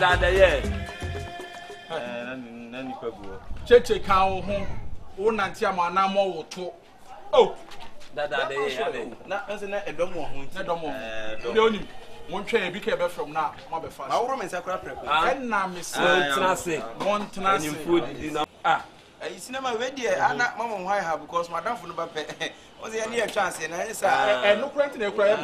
Dada ye. Nani kwabuo. Cheche kan ho. Wo nanti ama na mo wo to. Oh. Dada ye. Na nse na edom wo ho. Na dom wo. Ile oni. Mon twa bi ka be from na ma be fast. Ma woro me sakra preko. Na me se Tenase. Mon tenase. Any food di na. Cinema we there ana mama why have because madam for no ba pe. O say any chance na No current na ekura ye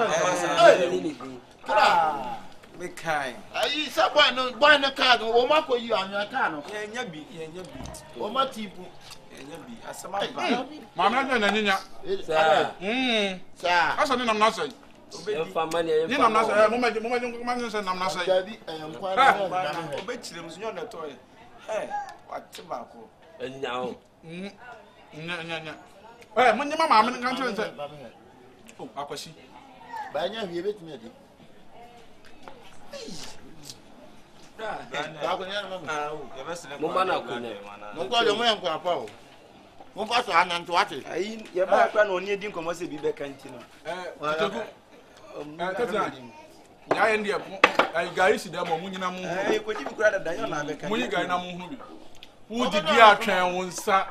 pa. Me kind. Ayi sa boy no car no wo mako yi anwa car no. Nya bi. Wo ma tipu. Nya bi. Asama ba. Mama na nya. Sa. Asa ni nam na say. Ye family ye. Ni nam na say. Mo ma say nam na say. Dabi enkwa na. Obetire mu nyo na toy. What ba ko. Enya o. Nya. Mo ni mama me kan tell say. Oh, akwasi. Ba nya hwie betumi adi. Ba ko nya mama. Mama na ko ne. Mo ko yo mo enkwa pa o. Mo pa so ananto ate. Ayi ye ba kwa na oni edi nkomo se bi be kanti no. Ya ye ndie ai gari si dem mo nyina mo hu. Ko ji bi kura da danyo na be kan. Mo yi gari na mo hu bi. Wo didi atwen wo nsa.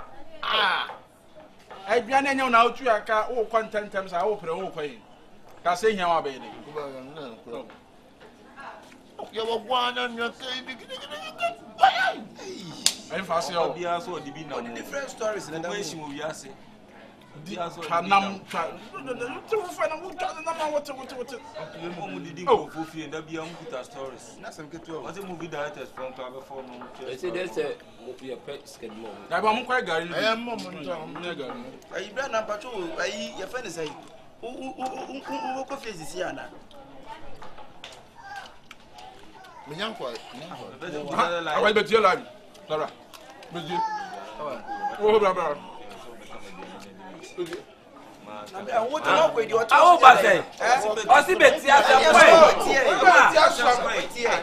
Ai bia na nya na otu aka wo kwantantem sa wo pre wo kwayi. Ka se hia wa be de. Yo wo gwana nya kai bi. Ai fa se o. Bia so di bi na mo. Different stories na da mo shi mo wi ase. Kanam tu fa na muta na ma wote mo mu didi ko fofie da bia mu kuta stories na sem ketu o what movie directors from to before no say they say your pet schedule da ba mo kwa gari ni mo nta na gari ayi bra na pacho ayi ye fa ne sai o ko face si ana me nyan kwa awa be tie live dara be die o bra Awo ba say. Osi beti ase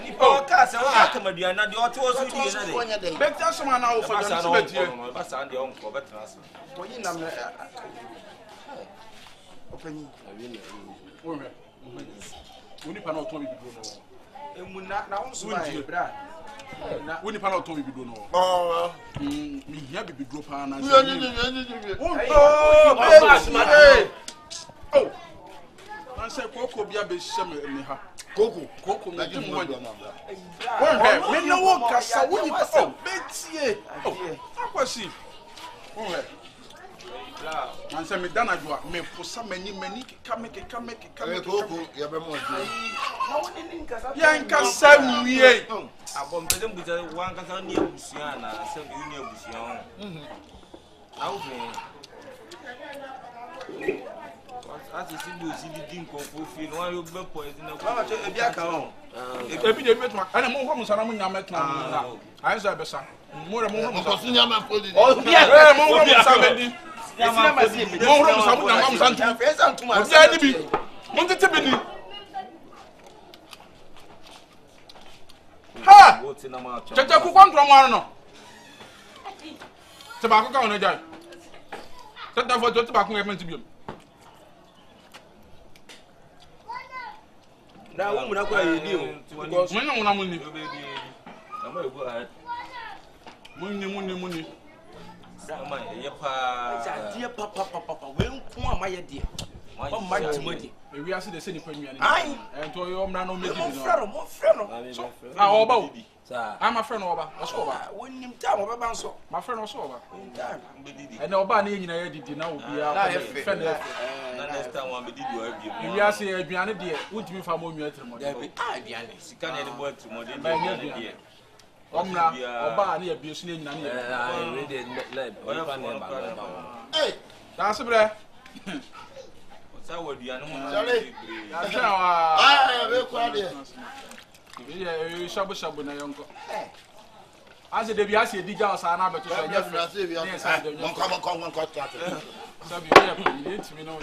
ni po ka se wa akamadua na de o to so di na de. Beti asoma na wo fa jo beti e. Ba sa de on ko betra so. Ko yin na me opani. Wo me. Woni pa na o to bi bidro no. Emu na won so ba e bra. Na woni pa na o to bi bidro no. Mi hia bi bidro pa na. Oh, I said, Coco be a bit summer in the house. Coco, na give me one. When no one can say, what you oh, Betty, oh, how was she? Oh, and say, me dana you are me for some many, come make it. Coco, you have more. Yanka Sam, ye. I want them with one can near Busiana, some near Busiana. As you see, you see the drink of coffee, no one will be poison. Mama, a beer count. Every day, and I'm home, and I'm met now. I said, Bessa, more and more. Oh, yeah, more than somebody. Ha! Chacha kukwandra mwana no. Tobacco ka ono jai. Tata for tobacco e menti biom. Na wo mu na kwa yedi o. Because when you na munni. Na ma go ahead. Munni. Sama ye pa. Dia papa. We nko ama ye dia. O ma timodi. E wi ase de se ni pa nnuane. Ai. Ento yo mra no medi Mo no. frɛ no. Ah, oba o. Sa. Ah, my friend oba. Oso oba. Wonnim ta mo beba nso. My friend oso oba. Ta mbedidi. E na oba na nyina ye didi na obi a. Na ye fe. Na next time one mbedidi o abi. E wi ase aduane de wontimi fa mo nwa atrimo de. Aduane. Sika na de bo atrimo de de. Omna oba na ye bi osu na nyina na ye. I read it like Hey, that's bre. Sa waduane mo na. Sorry. Acha we kwa de. Yeah, shabu na yonko. Ase de bi ase edija osa na abeto so nya frase. Yes, I do. Mon ko chat. Sabi ya ko ni ntimi no.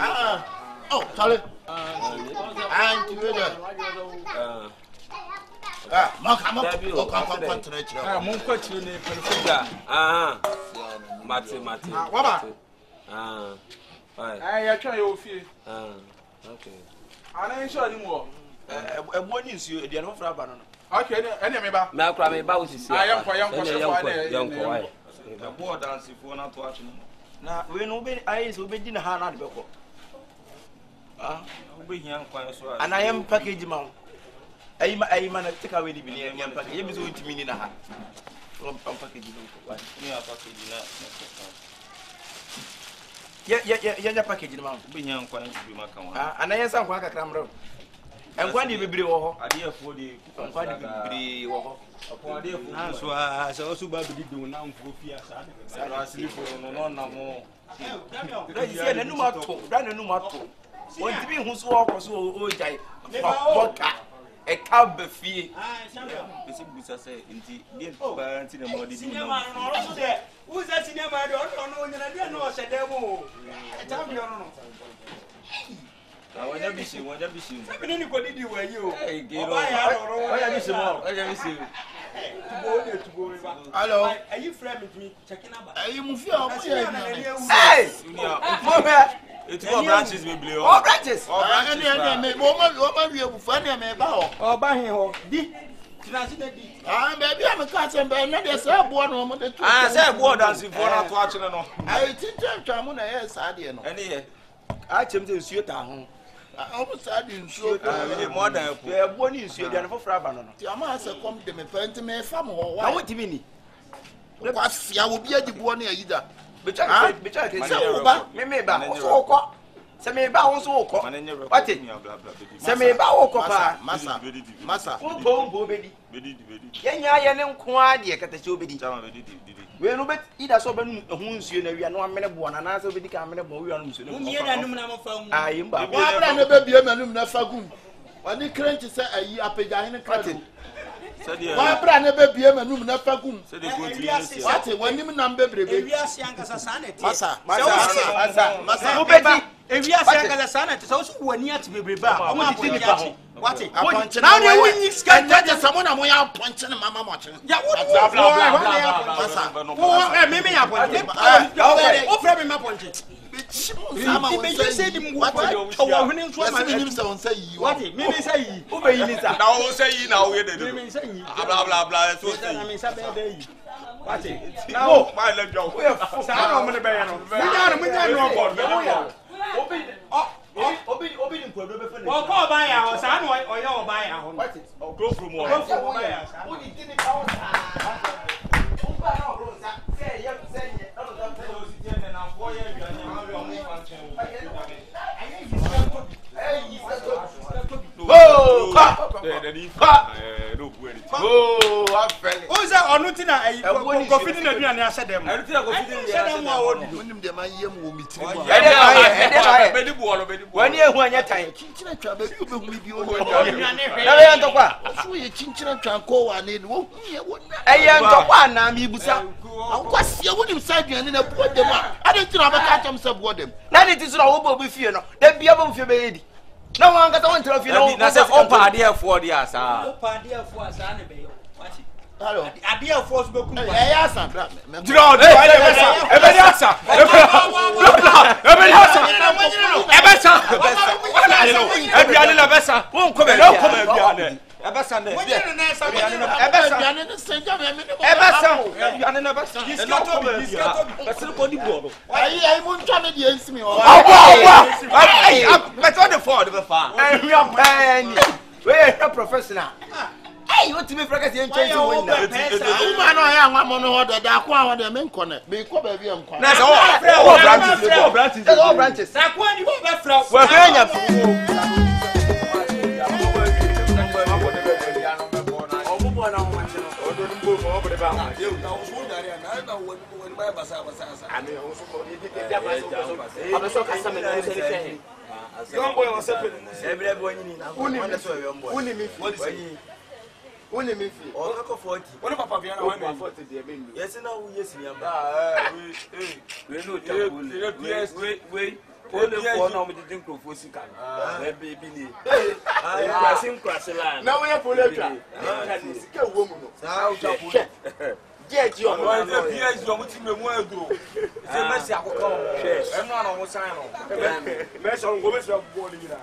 Oh, sorry. And you there. Mama, Mon ko chire ne Sugar. Mate. Waba. Right. Ya twa ye ofie. Okay. Ana nso ani mo. Ebo ni nsuo aduane mo fra ba no. Okay, any me ba. Me akra me ba wo sisi. Ah, yanko why? The board dance for not watching. Na we no be ayi so be di na ha na de beko. Ah, We here quite so. and I am package ma. Ayi man take away the bill and package. You be so intimi ni na ha. From package no. Me a package na. Yeah, package ma. We here quite to be my come. Ah, and I am some kwa kakra mro. And kwa di bebre wo ho. Idea for the Kwa di bebre wo ho. upon the so also ba bi do na mfo fi asa de asleep no na mo. That is na numa to. That na numa to. Won ti bi hu so wo so o jai. Poka. E ka be fie. Bisi busa say nti dey ba nti na mo di senior man no so de who is that senior man no nyina de no se dem o champion no wọ́n bí ṣe. Sẹ́mi ní kò dídì wẹ̀ yìí o. Ọba yà lọ́rọ́. Ọjà bí ṣe mọ́. Tubo o de tubo o ba. Hello. Ẹyin fẹ́ mi tún checking number. Ẹyin mu fi ọmọ yẹn ni. Hey! Mo bẹ. Ètò ọ̀ branches bèbèrè ọ. All branches. Ẹni wọ́n máa rí ebufu ẹni ẹ̀mẹ̀ bá ọ. Ọba hin họ di. Tinasi de di. Bẹẹbi àmì káàsì mbẹ ẹni ẹdí ẹsẹ ẹbùọ náà ọmọdé tó. Sẹ́ ẹ̀bú ọ̀dànsì fún ọ̀nà tó àkyerẹ́ nọ. Ayé títí ẹ̀tọ́ àmú náà yẹ sáadìẹ nọ. Ẹni yẹ. A chem se nsuo ta ho. Ọmọ sáadìẹ nsuo tó. Mọ́ ọ̀dàn ẹ̀kú. Ẹ̀bùọ ní nsuo di àná fọ́fọ́rọ́ aba no no. Tí a máa sẹ kọ́m dèmí pẹ́ ntí mi fà mọ̀ wọ́ Na wo ti bi ni. Wọ́n afia wo bí ẹ̀dì buọ́ ní ẹ̀yí dà. Bẹ̀kyà kì í Sẹ́ wò bá. Me ba. Wo so kọ. Sẹ́ me ba wo so kọ. Wate. Sẹ́ me ba wo kọ pa. Masa. Wo be di. Yenya ye ne nko a de kata che obedi. We no bet ida so banu hu nsuo na wia no amene bo na na so obedi ka amene bo wia no nsuo. Mu mie na num na mo fa mu. Ayi mba. Wọ́n abúlé ní bẹ́ẹ̀ bíẹ́ mẹ́nu ní ẹ̀fà gùn. Wọ́n ní kírẹ́ǹtì sẹ́ ẹ̀yí apẹja yín ní kírẹ́ǹtì. Wọ́n abúlé ní bẹ́ẹ̀ bíẹ́ mẹ́nu ní ẹ̀fà gùn. Wàtí wọ́n ní mi nà ń bẹ́ bèrè bẹ́. Ewi ase ankasa saa na ti. Masa. Wo be di. Ewi ase ankasa saa na ti. So so wani ati bebrebe a. Omo ati ni ati. Wate. Now they win you scan that someone am we are punching mama watching. Ya wo blah blah. Masa. Wo me ya ponche. O fra me ma ponche. Sama we say di mu what? O wo hwene nso ma. Nim say on say you. What? Me say yi. Wo be yi ni sa. Na o say yi na o ye de. Me say yi. Blah blah so say. Na me say be yi. Wate. No, my leg go. Saa na o mo ne be ye no. Munya no bo. Obi ni mpolo be fe ne. Wo ko ba ya ho saa na o ye o ba ya ho. What? O go from one. Wo ba ya saa. Wo di tini ka o sa. Wo ba na o ro sa. Say ye. No do say o si tene na wo ye bi anya ma we o mo fa chen. Oh, Oza onu ti na ko fidi na duane ase dem. Ẹnu tí a kò fi dín ní Ase dem wa wo du. Wonim dem ayem wo mitiri mo. Bẹ́ẹ̀ni bu ọ̀nà bẹ́ẹ̀ni bu ọ̀nà. Wani ehu anya tan. Chinchina twa ba bi obehu bi o. Na we ntokwa. So ye chinchina twa ko wa ne wo hu wo na. Eye ntokwa na mi busa. Akwasi wonim side duane na buo dem a. Ade ntira ba ka tam se buo dem. Na ni ti so na wo bo bi fie no. Da bia bo fie be yedi. Na wan kata won tira fie no. Na sẹ ọpa adé ẹ̀fọ́ di àṣà. O pa de afo asa na be yo. Wati. Hello. Ade afo so be ku. Ya sa bra. Jira ọdún wa ẹ bẹ sa. Ẹ bẹ ní àṣà. Ẹ bẹ ní àṣà. Ẹ bẹ sa. Ẹ bí alẹ́ la bẹ sa. Wọ́n kọ́ bẹ̀ ní ọkọ̀ bẹ̀ bí alẹ́. Ẹ bẹ sa ne. Wo je na sa. Ẹ bẹ sa. Duane ne se jam ya me ne. Ẹ bẹ sa. Ẹ bí alẹ́ na bẹ sa. Diskato bi. Bẹ́sẹ̀ kò ní bu ọ̀nà. Ayi mo ntwa me de ensimi o. Ọwọ́. Ai, Bẹ́sẹ̀ wọ́n de fọ́ ọ̀dọ̀ bẹ fa. ẹ hia pan. We are professional. Ai, o ti me fraka se enche so won na. Uma no ya anwa mo no ho de da ko anwa de me nkone. Be ko ba bi nkwa. Na sɛ wo branches. That's all branches. Sa ko ni wo be fra. Wo hwɛ nya Uni mi fi. O ka ko 40. Woni papa fi na 140 de be ndu. Yes na wo yes mi amba. We no tabu. We Only for now, we didn't go for sick. Baby, crashing line. Now we are for later. Sick a woman. Now, get your PS, you're with me. Say, Messi, I will come. And one on one sign. Messi, I'm going to go.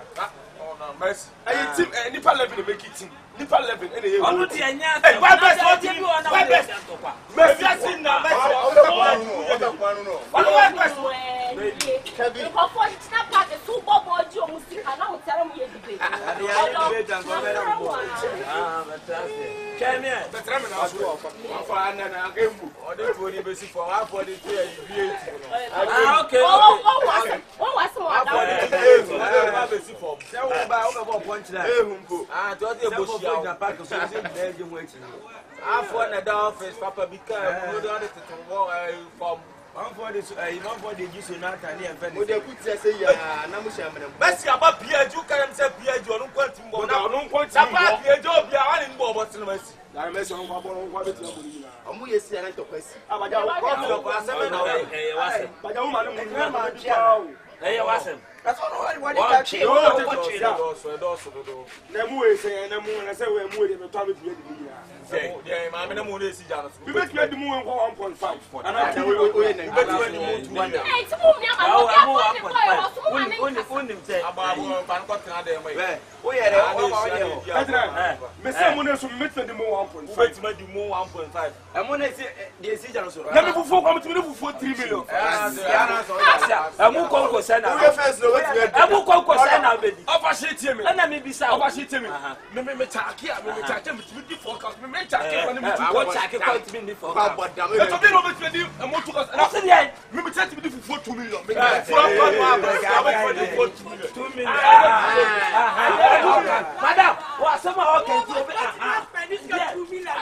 Mercy. I team nipa 11 make it team. Nipa 11 and they. Onu ti enya. Why best what you why best? Mercy team na Mercy. Why best? Kevin. Ko for snap pack the super ball jo musika na ho tell me debate. Kevin. Betra me na so for ana na gembu. Ode to ni besi for 143 Ah okay. What was more that? Besi for. Say we ba o go punch na. Ehumpo. Ah to dey boshi na pack so say be je mo echi. Afọ na da office papa bi ka mo do dey to from one for the use na tani en fe. Mo dey put say ya na mo share me. Besi aba piaju kan say piaju onu kwanti mbo. Na onu kwanti. Na pa piaju obi a wani mbo obo tin Mercy. Na Mercy onu kwa bolo kwa beti na mo ni na. Omu yesi ya na to kwesi. Abaja ko ko aseme na wase. Baja wo ma no mo ma dia. Wasem. That's what you catch. Na mu we say na mu na say we mu we dey to abetu edi ya. Yeah, ma me na mu na esi jana. We betu edi mu 1.5. And I tell you we na betu edi mu 2. Hey, ti mu mi ama Unim say ababu ban ko tena dey mai. We ye dey o ye. Petra. Me say mu na so metu edi mu 1.5. Betu edi mu 1.5. E mo na si dey esi jana so. Na me fufu ko me fufu 3 million. Amu konko sana. We first no wetin we Amu konko sana bedi. Ofa she tie me. Na me bisa. Ofa she tie me. Me chake a me chake me di forecast me chake ko ni me I want chake ko ti me for. ba bodam. E to be no me di e mo to ko. Na se dey. Me chake me di fufu 2 million. Me fufu 2 million. Madam, what some okay to be. This guy 2 million.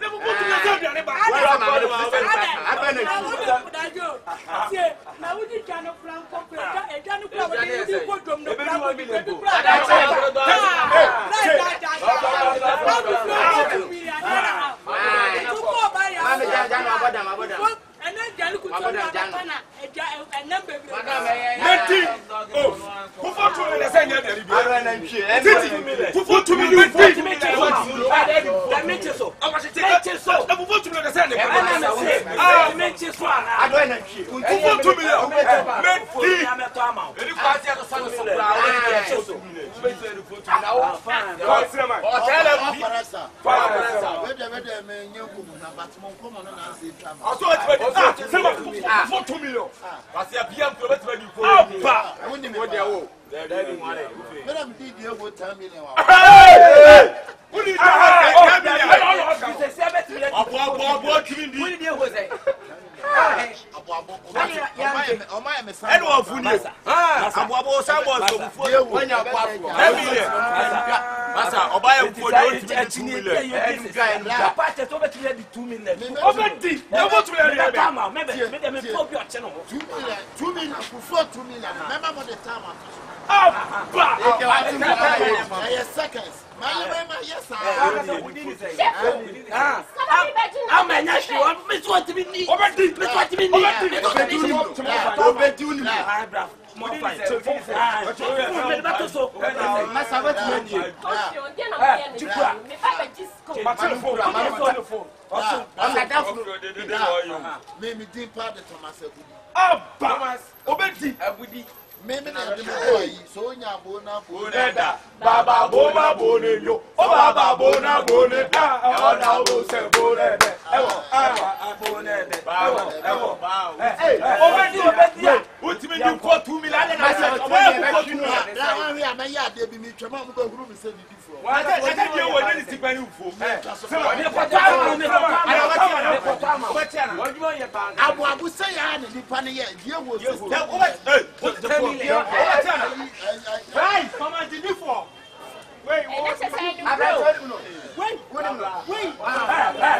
Le mo to na say bi ba. Na wudi jano franco preda e jano kwa wudi ko dom no Baba bona bone yo, oh baba bona bone da, oh na bo se bone de, bone de, oh ultimate you for 2 million na say, oh 2 million. That we am ya dey be me twema mo go group say be before. Why that dey we dey ti pani ufo. Abu abu say ya ni nipa ne ye, die wo Right, come on to before. Wait,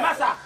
Massa,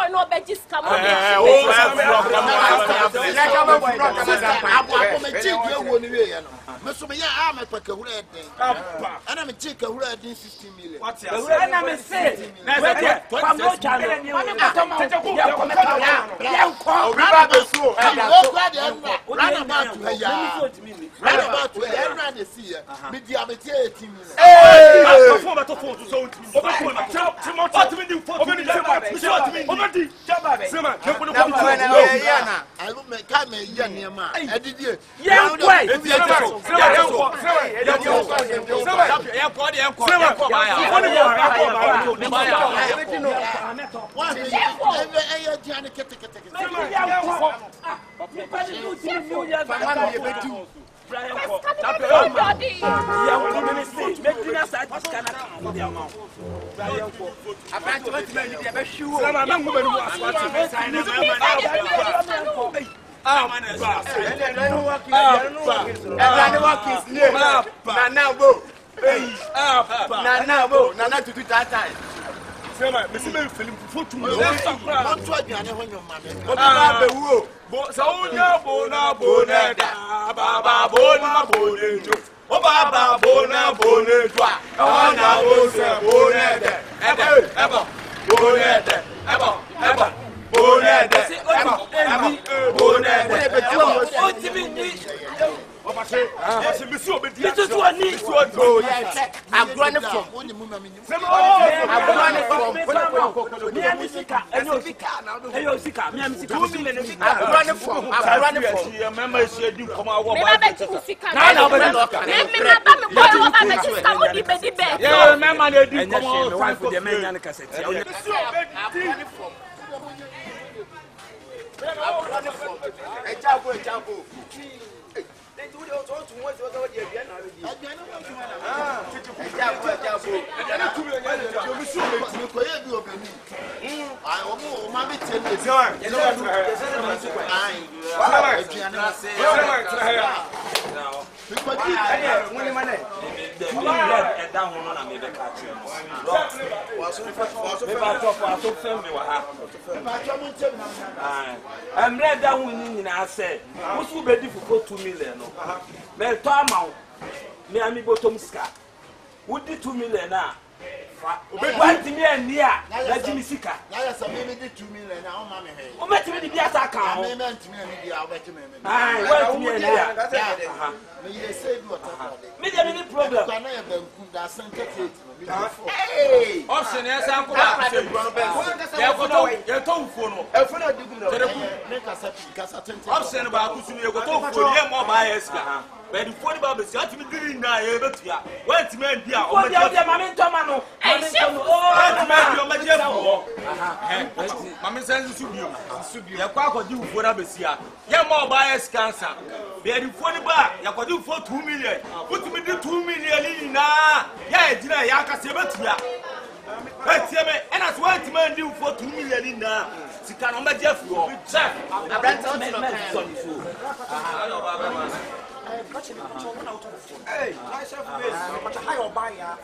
boy no be just come on. I'm ready that winning. I say, what's who ready for 2 million? Me Tama, me ami bottom ska. Would the 2 million now? What me and near? Let me see. Yes, I made it 2 million now, mammy. Who met me the attack? I meant to me, I'll bet you. I went me and near. May say what? Me, there any problem? Hey! Option is Uncle. You're told for option about who's you go to more bias. But the 40 Babes, you have to be doing now. Wait to me, dear. Oh, Mamma, Mamma sends you. You're quite you for Abesia. You're more bias cancer. Be a 40 bar, you're going to do for 2 million. Put me the 2 million now. Yeah, did I yaka sebatia? And as one man do for 2 million in now. Sikanoma Jeff, sir. I hey, myself, but a higher buyer.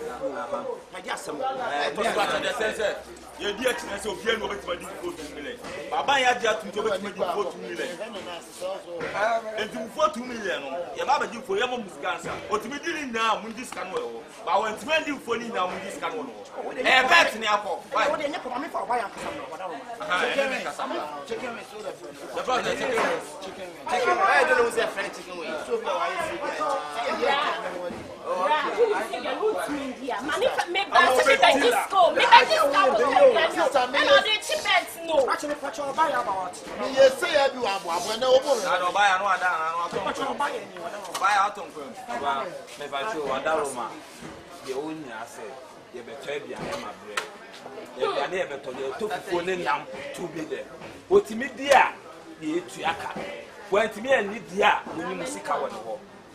My guess, your dear children of Piano with my 2 million. Baba, I had to go with 2 million. And to 4 2 million, your Baba, you for your mom's cancer. Or to be dealing now, when this can well. But when to man you for now, when this can well. And that's in the apple. Why would you come for why I'm chicken. I don't know what's that French chicken way.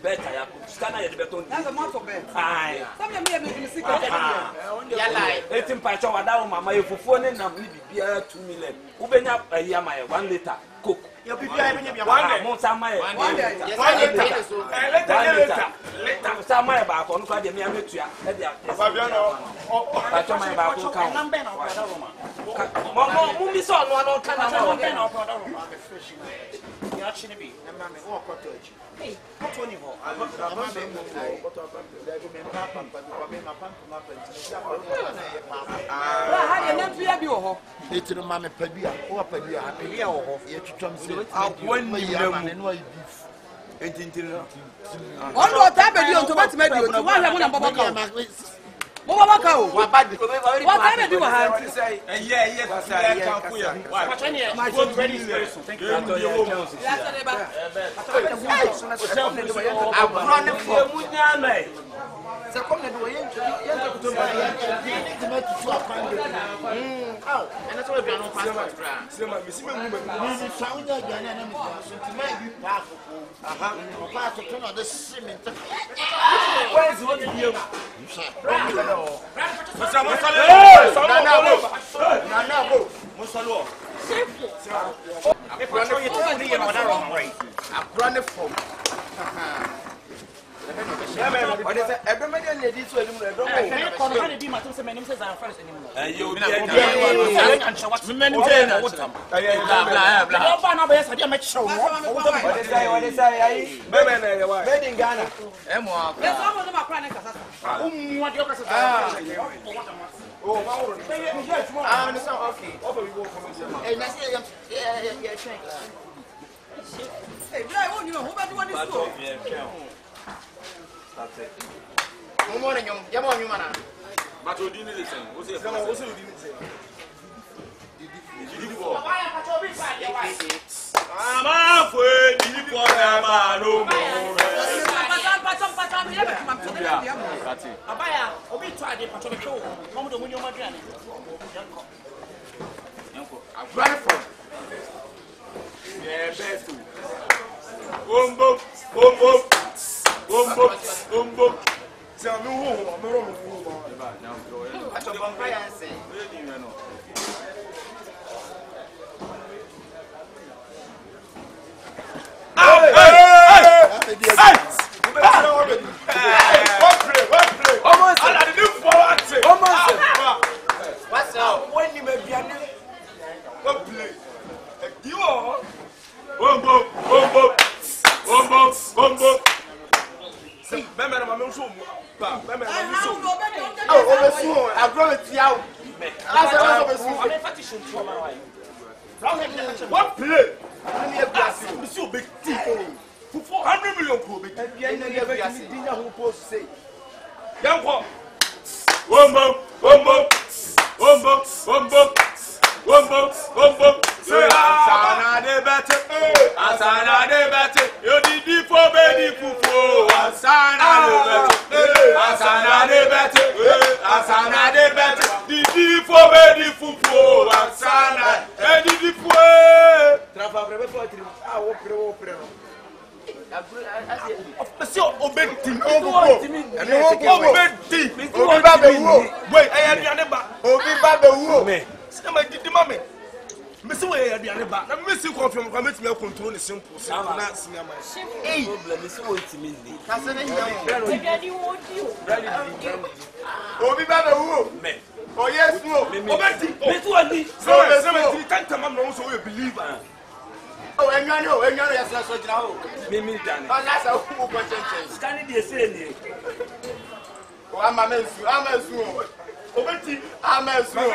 Better, ya scanner ya beton. That's a month of bed. Aye. Some me make sick. Ya lie. Etim pa cho wada o mama yefufuo ne nam ni bibia 2 million. Wo benya ya ma 1 liter coke. Ya bibia benya bia 1 mo sama ye. 1 liter. Liter. Sama ye ba ko no kwa de me ametua. E dia. Fa bia no. Pa cho ma ba ko ka. Mama, mummy saw no one can have one. You actually be. Hey, what one you want? It's no mammy Padua, or Padua, Padua, or Yetram. I'll win me and why One more time, you to what's made you to one and Baba. What time do you have to say? Yes, my son ready. Thank you. I'm running for Munyame. What is it? Everybody ladies will do it. Good morning, young man. But you didn't listen. What's it? Tell me who I'm what play? Monsieur big T for 400 million pro big. Control the simple. Oh yes, no. Oh, and you know, yes, that's what you know. Mimi, that's a who conscience. Can it be a saying? Oh, I'm a mess. I'm a swoon. I'm a swoon.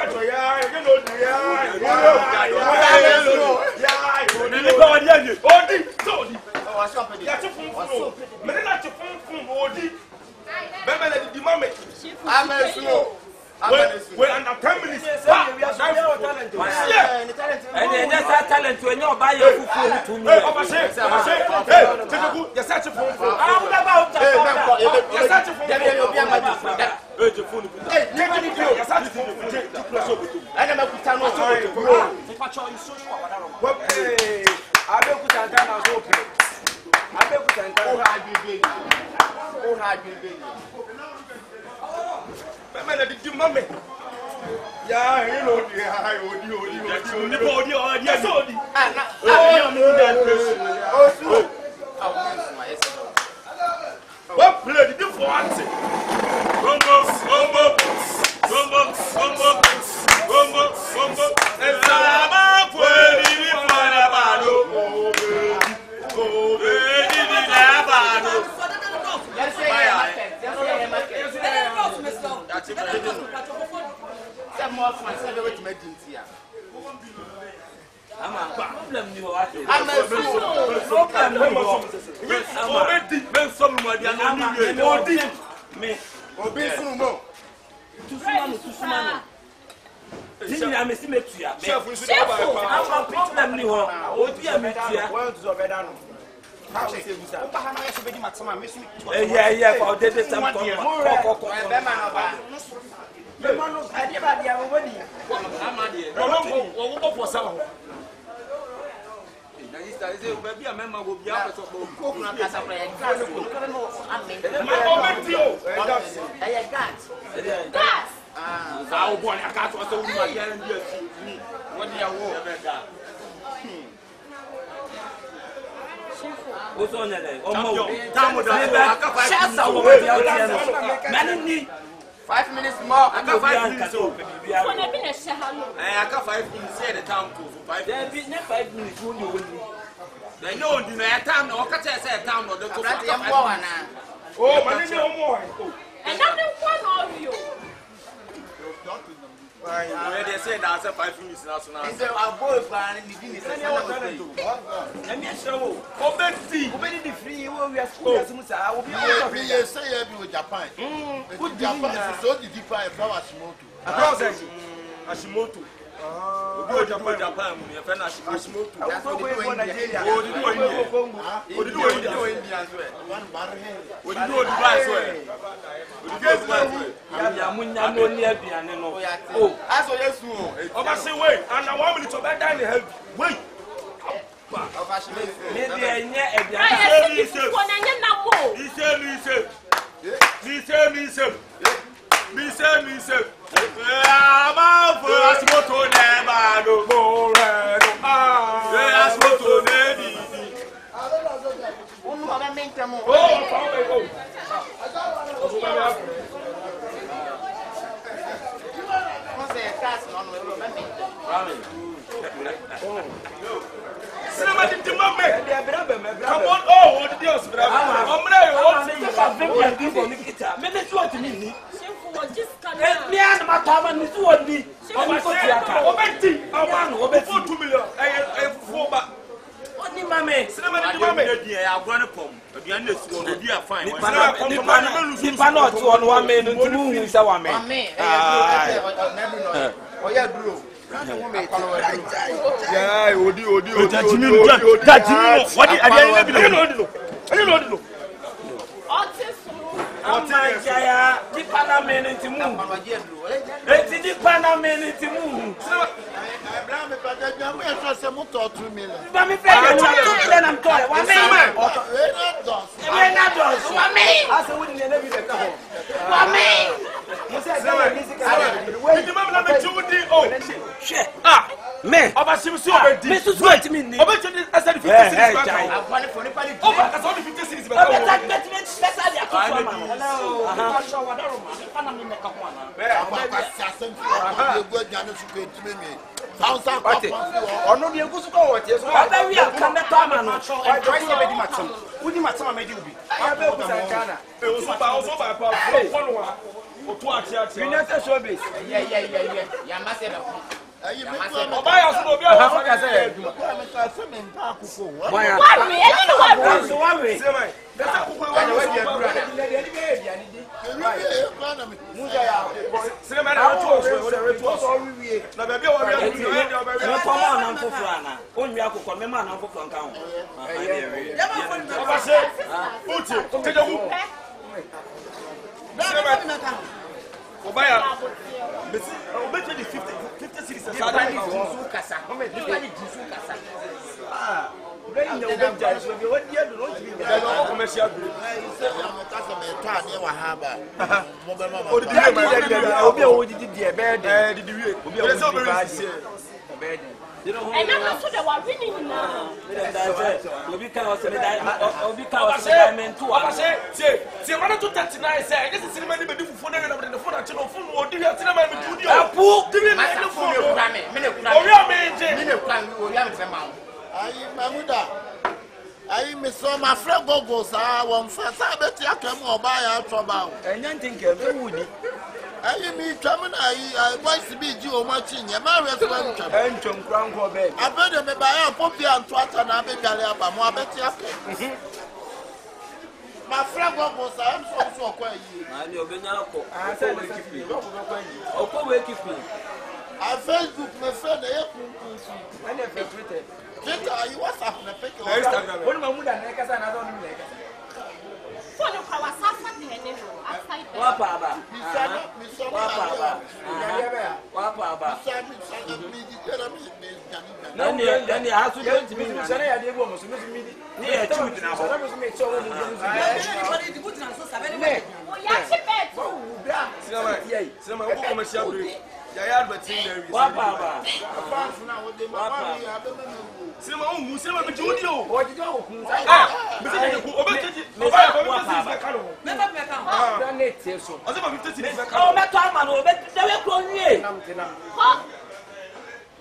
Well, under 10 minutes, and then that's our talent when you're by your food to me. You're such a phone. Yeah, you know, what play did you for answer? Rumble. dintia. Ama problem ni ho ate. Ama problem ni ho. Obedi ben sọmọ di ana ni ye. Odi me. Obi sunu mo. Tusumanu. Tini ya me si metua. Chef nso de ba pa. Ama problem ni ho. Odi ya metua. Wọ́n ti sọ bẹ́ẹ̀ dànù. Káṣe ṣe gusa. Ó bá hàn náà yẹ sọ bẹ́ẹ̀ di màtí mi sùn. Yeah, for the day some come. Bẹ́ẹ̀ máa nọ bá. Bẹ́ẹ̀ máa nọ adé bá di àwọn wọ́n di. Ama de. Wọ́n kọ́ fọ́ sáwọ́. Na yista ise baby a mema go bia peso bo. Ko kuna kasa pra ya gas. Ko no amen. Obedi o. Aya gas. Gas. Ah, o bo ni aka to so wu ma ya ndi asi. Ni wodi ya wo. O so nya le. Omo. Tamu da aka 5 minutes. Shasa wo bia o tia no. Mani ni 5 minutes more. Aka 5 minutes o. Ko na bi na shahalo. Aka 5 minutes say the time to 5. there be ne 5 minutes wo ni wo ni. They know the time na o ka tell say time no the to. Ati ya mbo wana. Oh, mani ni o mo. And that be one of you. Where they say that 5 minutes now so now. Nse abo pa ni bi ni se na wo say. Na mi ahira wo. Obedi di free wo wi school ya simu sa wo bi Bi ye say ye bi with Japan. With Japan so the deeper e fa Hashimoto. Hashimoto. Obi Japan mu ye fe na Hashimoto. Wo Nigeria. Odi do India so e. Odi do Dubai so e. Ya munya no ni aduane no. Oh, aso Yesu o. Oba say wait, and now 1 minute to bed down the head. Wait. Me de enye aduane. Aye, ko na nya na mo. Me say. Ama fo asimoto ne ba do bo re do. Ah, asimoto ne di. Onu ba mente mo. Oh, go. Mo se gas no no ba mente. Cinema di mame. Come on, oh, what did you say, brother? Omre, what did you say? Me me so otimi ni. Shefo wo just kana. Me an ma ta ma ni so oni. O ma so ti aka. Obeti. Awan obeti. 2 million. Fufu ba. Oni mame. Cinema di mame. Di e agro ne pom. Aduan na su ono di afine. Nipa na otu ono wa me no ntimu hu sa wa me. Oya duro. Yeah, odi. What Jaya, di Panama ntimu. Eti di Panama ntimu. Abraham me pata jam me so se mo to 2 million. Ba mi fe ya 2 million am to. Wa me. We na dos. Wa me. Asa wudi ne bi be ka ho. Wa me. Mo se ga ni sika. Di mama na me chudi o. She. Ah. Me. Oba simsu obedi. Me susu etimi ni. Oba chudi asa di 50 cities back. Afani fo ni pali. Oba asa di 50 cities back. Oba ta bet me special ya ko ma. Hello. Aha. Sho wa daro ma. Pana mi me ka ko na. Aba sa sem fi go janu su ko ntime mi. Sounds like Ono bi egusu ko wo tie so. Oba wi aka ne to ma no. Try say be di matam. Wudi matam me di ubi. Aya be ku sankana. Oso ba pa. Follow wa. Otu ati. United Showbiz. Yeah. Ya ma se be ku. ayi me ko Oba ya so obi a Ka say aduma. me ka se me nta akoko wo. Wa me, eni ni wa me. So wa we. say mai. Data kuku wa Anya we di adura na. Muja ya. say mai na to so na baby wa we Eti me ko ma na mfofo ana. Onwi akokọ me ma na mfofo nka ho. Oba say uti keje ku. Oba ya. Besi obeti di 50 cities sa da ni Jinsu kasa. Ni pali jinsu kasa. Bẹ́ẹ̀ni ni ọgbẹ́ jà ìṣòro bí wọ́n díẹ̀ lọ́wọ́ ti bí bẹ́ẹ̀ lọ́wọ́ commercial break. Odidi wie ma yẹ di Obi o didi die be de. didi wie. Obi o didi ba di. Be de. And I'm so the one winning now. Obi ka o se me diamond to Oba say tie ma na to 39 say this is cinema ni be di fufu na we na the phone at no phone o di here cinema me do di o. Apu. Di Ma me sa no phone phone. e kura me ne kura. Obi o me je. Me ne kura ori am fe ma. Ayi Mamuda. Ayi me so ma frɛ gogo sa won fa sa beti akam oba ya atoba o. Enya ntinke me wudi. Ayi mi twam na ayi voice bi ji o ma chinye ma restaurant twam. Entwom kranko be. Abede me ba ya popi anto ata na be dwale aba mo abeti aka. Ma fra go sa am so kwa yi. Ani obenya ko. Ah say we keep. Okwo we keep. A Facebook me friend e kun. Ani e Twitter. Twitter ayi WhatsApp na fake. Instagram. Woni ma mu da na kasa na do no na kasa. Phone kwa WhatsApp tene no outside. Wapa aba. Wapa. Then you have to go to me. Sana ya de bo mo so me mi di. Ni e chu na ho. Sana me so me cho wo ni. Oh ya chipet. Sinema ko commercial break. Ya ya advertising there. Wapa aba. Sinema o mu sinema be jodi o. O jidi o kun. Me se ko obekeji. Never me kan. Na net so. O se ma 50 cedis be O ka. me to ama no be de we kro nwie.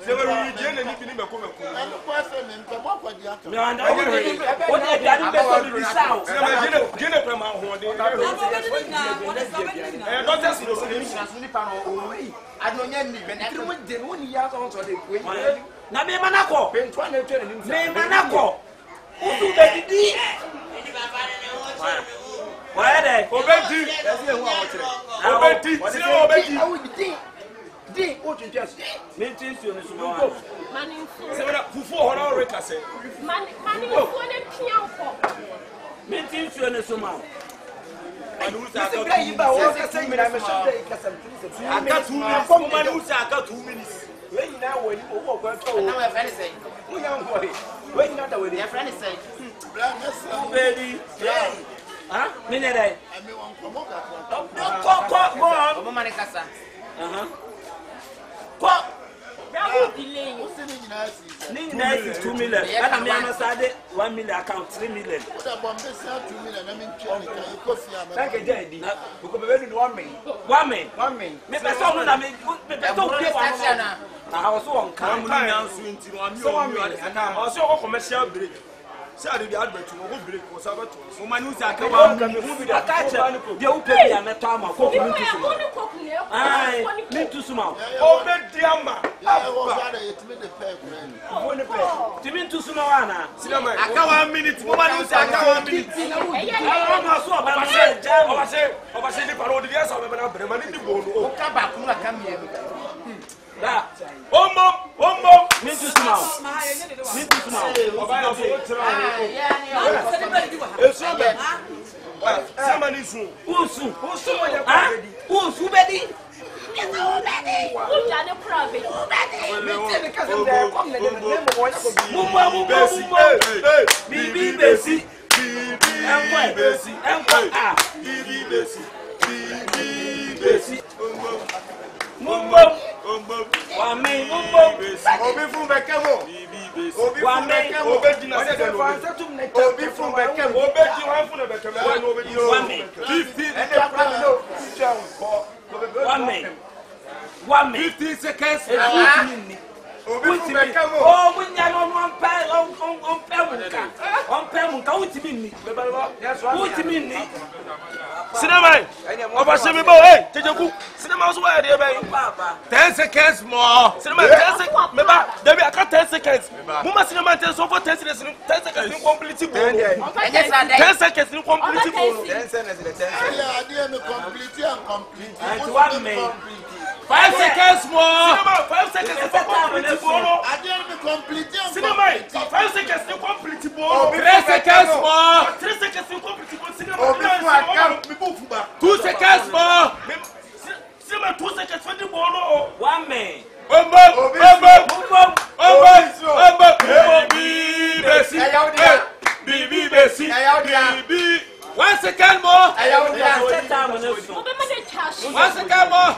Sinema wi die na ni bi ni me ko. Me anda o de aduane be so di sao. Sinema die na prema ho de. Doctors no so ni pa no. Adonya ni be na mo de no ni ya so de ko. Na me manako. Pentua na twa ni. Me manako. Udu be didi. Why there? Obedi. Obedi. Sinema obedi. Di o tun twa. Me tin so ni so. Mani Sinema fufu ho na o rekase. mani so ne pianko. Me tin so ni so ma. Aka yi ba wo ka say me na me so dey ka sam tun. Aka 2 minutes. Ko mani usa aka 2 minutes. We nyina wo ni wo ko to. Na we friend say. Wo nya ngo he. We nyina da we. Your friend say. Baby. Ah, me ne dai. Ami won komo ka Ko. Omo mani kasa. Ko. Bravo delay. Ni na 2 million. Ana me amasade 1 million account 3 million. da bombe sa 2 million na min twa ni ko fi ama. Na ke je di. Ko be be ni 1 million. 1 million. 1 million. Me person no na me person pay for am. Na how so on Kan mu ni ansu nti no ami o. O so ko commercial break. Say I dey advert no go break o sa beto. Mo mani usa aka wa mu bi da ka che. Dia u pay ya me to ama ko mi tusu. Ai, mi tusu ma. O be diama. Ya wo sa da yetime de pay ko. Wo ne pe. Ti mi tusu ma wa na. Sinema aka 1 minute. Mo mani usa aka 1 minute. Ah, ma so ba se jam. O ba se ni paro de dia sa be na bre ma ni bo no. O ka ba ku na ka mi e. Da. Ombo. Mi tusu ma. Mi tusu ma. O ba ya so tira. Esu be. Sama ni sun. Usu. Usu mo ya Ah, ko be di. usu be di. Uja ne private. Me te me ka sem de kom ne de me mo ya ko bi. Mumbo. Bibi besi. Ah. Besi. Mumbo. Wame. Mumbo. Obi fun be kemo. Obi fun be kemo. Obi di na se de no. Obi fun be kemo. Obi di wan fun be kemo. Wan obi di. Wame. 15 seconds. Obi fun be kemo. Oh, munya no on pe munka utimi ni. Utimi ni. Sinema. Oba se mi bo hey, jejeku. Sinema so wa de be. 10 seconds more. Sinema 10 seconds. Me ba, David aka 10 seconds. Muma sinema 10 so for 10 seconds in complete bo. 10 seconds in complete bo. 10 seconds the 10 seconds. Ya ade me complete and complete. And 1 minute. 5 seconds more. Sinema 5 seconds for complete bo. Ade me complete and Sinema 5 seconds in complete bo. 3 seconds more. 3 seconds in complete bo. Sinema 2 seconds more. Sinema 2 seconds for the bo. 1 minute. Ombo. Bibi Besi. 1 second more. 1 second more.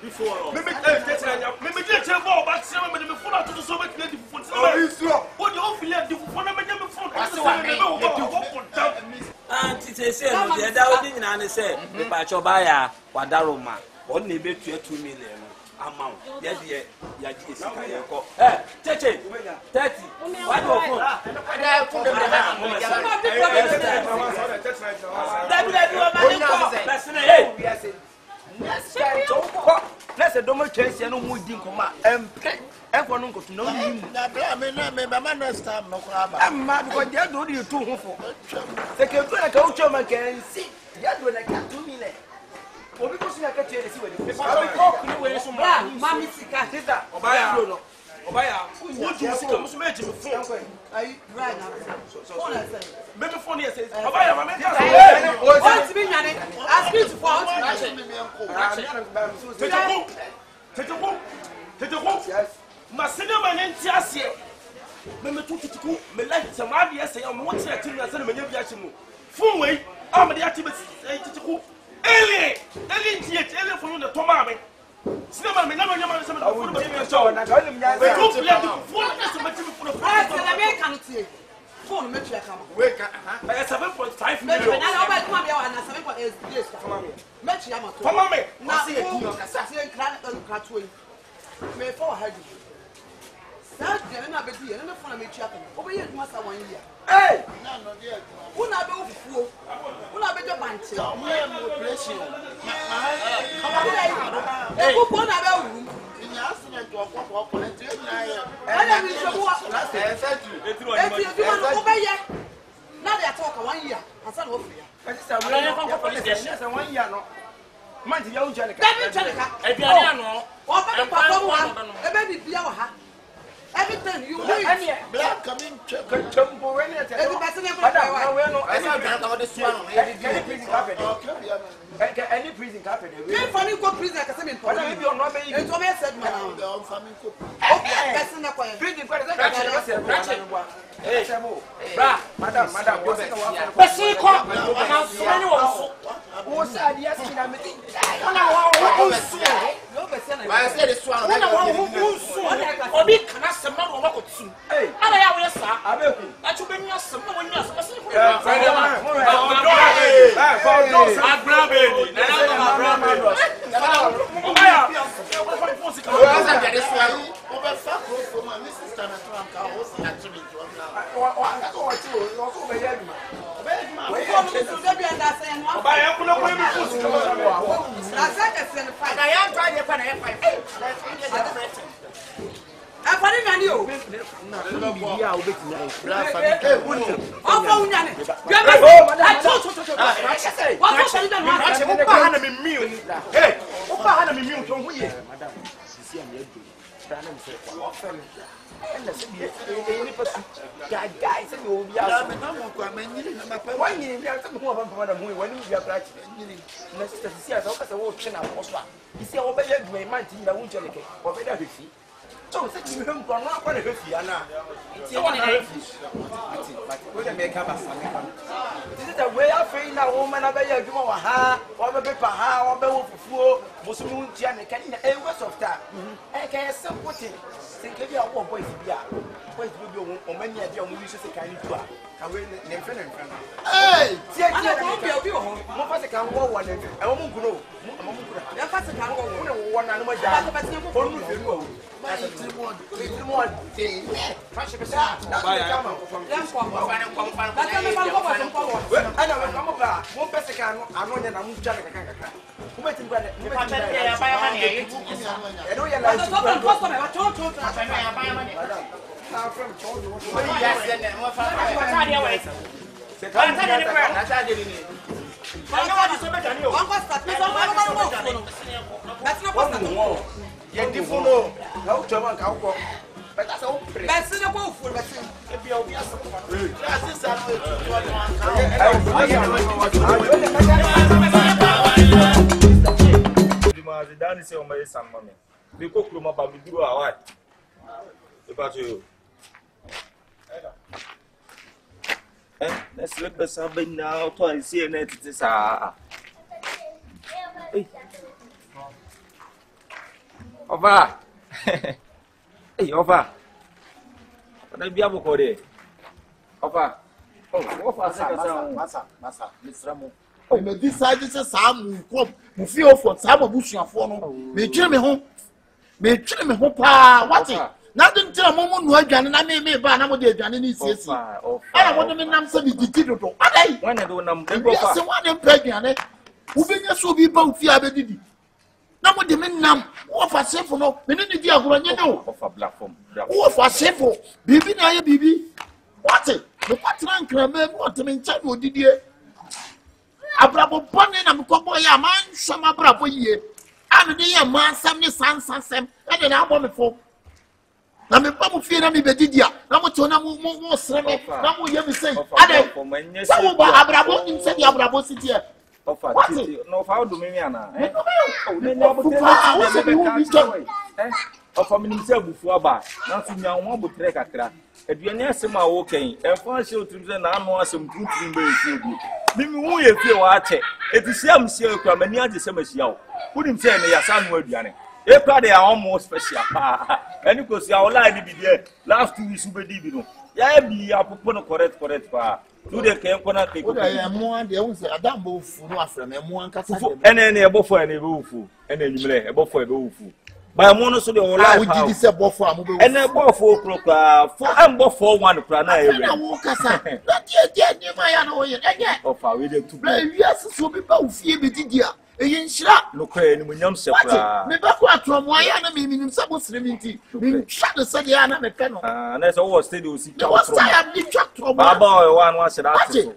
before. Me get a ball, but some of them before I to so much the food. What you hopefully have the phone and make them phone. I say, the Dowding and say, the Pachobaya, Wadaroma, or maybe 2 million amount. Yes, Cheche, 30. What let's say don't chase no more dinkoma for no go to know him. My man next time no crab. I'm mad because they do you too for. They can do like a chairman can see. They do like 2 million. Or because you are catching the sea. Mammy Sika, sister, Obaya, Obaya, who you see comes to make you I right now. Maybe 4 years. Obaya, my man. What's been ask you to fall. Take a walk. Masina man Tiasia. Member to me like some ideas say I'm watching a team as a Yachimu. Full way, I'm the activist. Alien for you the Tomame. Cinema may never know some of the show and I got him. Phone make you come. Wake up. 7.5 million. And I come here and 7.8 years. Make you come. Now see a clan. May for her. That Jelena Betty and the phone make you happen. Over here, Master 1 year. Hey! Who not go fool? Who not be your man? Bless you. Hey, who won about room? In the accident to a walk on it. I mean, over here. Now they are talking 1 year. I said, over here. But it's a real 1 year. No. Man, the young Jellica. If you are no, or baby, be our hat. Everything you need. Black coming to any prison carpet. Funny go prison like a semi. If you're not being to me, said my family. Madam, but she called what's the idea? I said it's one. Obi kana sema no wako tsu. Ala ya we sa. Achu benya sema won ya so. So, you don't go not for the Fiana. It's a this is the way I feel now, woman. I bet you are ha, or the paper, ha, or the fool, Muslim, Janet, can a west of that. I can't say what it think if you are one boy. Wait, or many of your movies is a kind of tour. I will name friend and friend. Hey, I won't be a few home. More can go one and I won't grow. That's a can go one animal down, but you won't. Let's look at something now. To see it. Ofa. Hey, Ofa. Na bia boko de. Ofa. Oh, Ofa se ka masa, Mr. Mo. Me di sa je se sa mu ko mu fi ofo sa ba busuafo no. Me twere me ho pa, what? Na de ntira mo nu adwane na me ba na mo de adwane ni siesi. Ana mo de me nam se bi didi dodo. Adai. Wan do nam ko fa. Se wan em pa adwane. Wo benya so bi ba fi abedidi. Na mo de me nam wo fa sefo no me ni di agoro nye no. Ofa platform. Wo fa sefo bibi na ye bibi. What? Me patra nkra me mo te me ncha no didie. Abrabo bone na me ko boy ya man shoma brabo yie. Anu de ye man sam ni sansasem. E de na abo me fo. Na me pa mo fie na me bedidi a. Na mo to na mo sre me. Na mo ye me sei. Ade. Sawo ba abrabo nim se di abrabo sitie. Ofa titi no fa do me ana eh me na bo tere ofa me nim se abufu aba na so nya ho abotre kakra aduane asem a wo kan emfa hye otum se na ano asem tuntun be esi egu mimi hu ye fie wa ache etisiam sie ekura mani age se mahia wo unim se ne yasa no aduane ekura de awon special pa eni ko si awola di bi de last 2 weeks ubedi bi no ya bi apopo no correct pa do de ken kona ke ko ya mo ande e won se adam bo fu no afra me mo an kasa de ene ebofo ene be ufu ene enyimre ebofo ebe ufu ba mo no so de ola pa wo gidi se bofo am be ufu ene bofo okroka fo am bofo one kra na ewe na wo kasa na die ni ma ya no ye enye ofa we de tu be wi aseso bi ba ufie be didi a eyi nshira no kwa ni munyam se kra me ba ko atromo ya na me minim sa bo sire minti me twa de se ya na me pe no na se wo stay de osi twa atromo ya bi twa atromo baba wa no ase da aso